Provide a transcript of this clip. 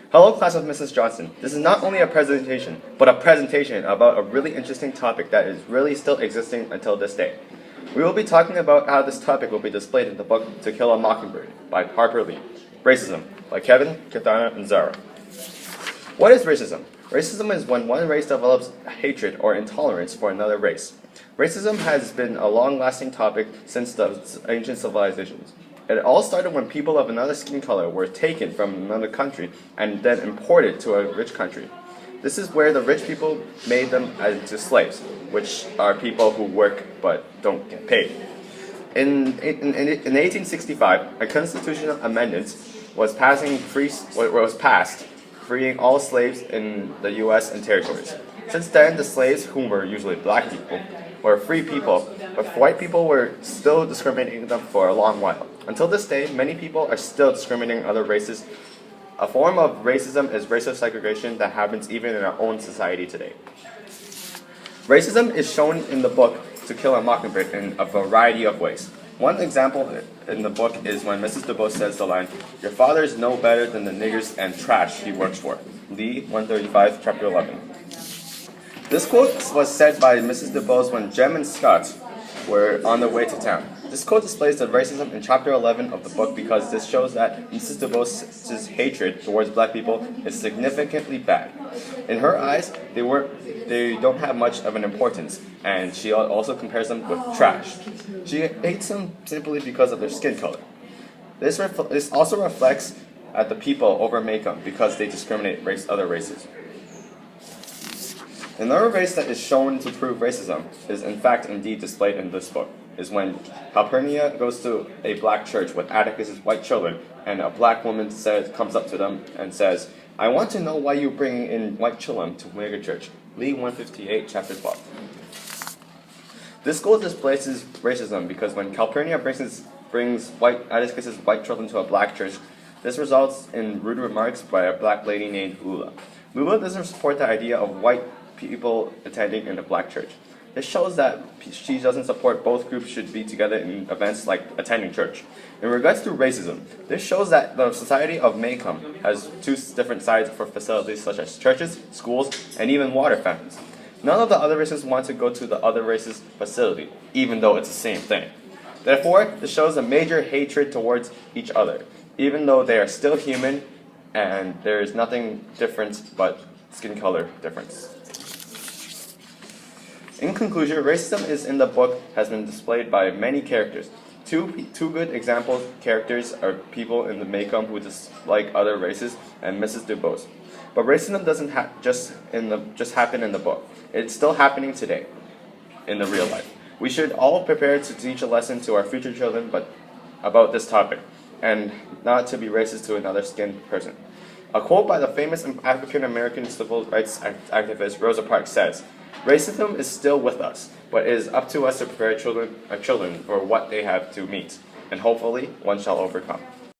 Hello, class of Mrs. Johnson. This is not only a presentation, but a presentation about a really interesting topic that is really still existing until this day. We will be talking about how this topic will be displayed in the book To Kill a Mockingbird by Harper Lee. Racism by Kevin, Katana, and Zara. What is racism? Racism is when one race develops hatred or intolerance for another race. Racism has been a long-lasting topic since the ancient civilizations. It all started when people of another skin color were taken from another country and then imported to a rich country. This is where the rich people made them into slaves, which are people who work but don't get paid. In 1865, a constitutional amendment was passed, freeing all slaves in the U.S. and territories. Since then, the slaves, whom were usually black people, were free people, but white people were still discriminating them for a long while. Until this day, many people are still discriminating other races. A form of racism is racial segregation that happens even in our own society today. Racism is shown in the book To Kill a Mockingbird in a variety of ways. One example in the book is when Mrs. DuBose says the line, "Your father is no better than the niggers and trash he works for." Lee 135, chapter 11. This quote was said by Mrs. DuBose when Jem and Scott were on their way to town. This quote displays the racism in chapter 11 of the book because this shows that Mrs. DuBose's hatred towards black people is significantly bad. In her eyes, they don't have much of an importance, and she also compares them with trash. She hates them simply because of their skin color. This also reflects at the people over Macomb because they discriminate other races. Another race that is shown to prove racism is in fact indeed displayed in this book, is when Calpurnia goes to a black church with Atticus's white children, and a black woman comes up to them and says, "I want to know why you're bringing in white children to Omega Church." Lee 158, chapter 12. This quote displays racism because when Calpurnia brings Atticus's white children to a black church, this results in rude remarks by a black lady named Lula. Lula doesn't support the idea of white people attending in a black church. This shows that she doesn't support both groups should be together in events like attending church. In regards to racism, this shows that the society of Macomb has two different sides for facilities such as churches, schools, and even water fountains. None of the other races want to go to the other races' facility, even though it's the same thing. Therefore, this shows a major hatred towards each other, even though they are still human and there is nothing different but skin color difference. In conclusion, racism is in the book has been displayed by many characters. Two good example characters are people in the Macomb who dislike other races and Mrs. DuBose. But racism doesn't just happen in the book. It's still happening today in the real life. We should all prepare to teach a lesson to our future children about this topic and not to be racist to another skinned person. A quote by the famous African American civil rights activist Rosa Parks says, "Racism is still with us, but it is up to us to prepare our children for what they have to meet, and hopefully one shall overcome."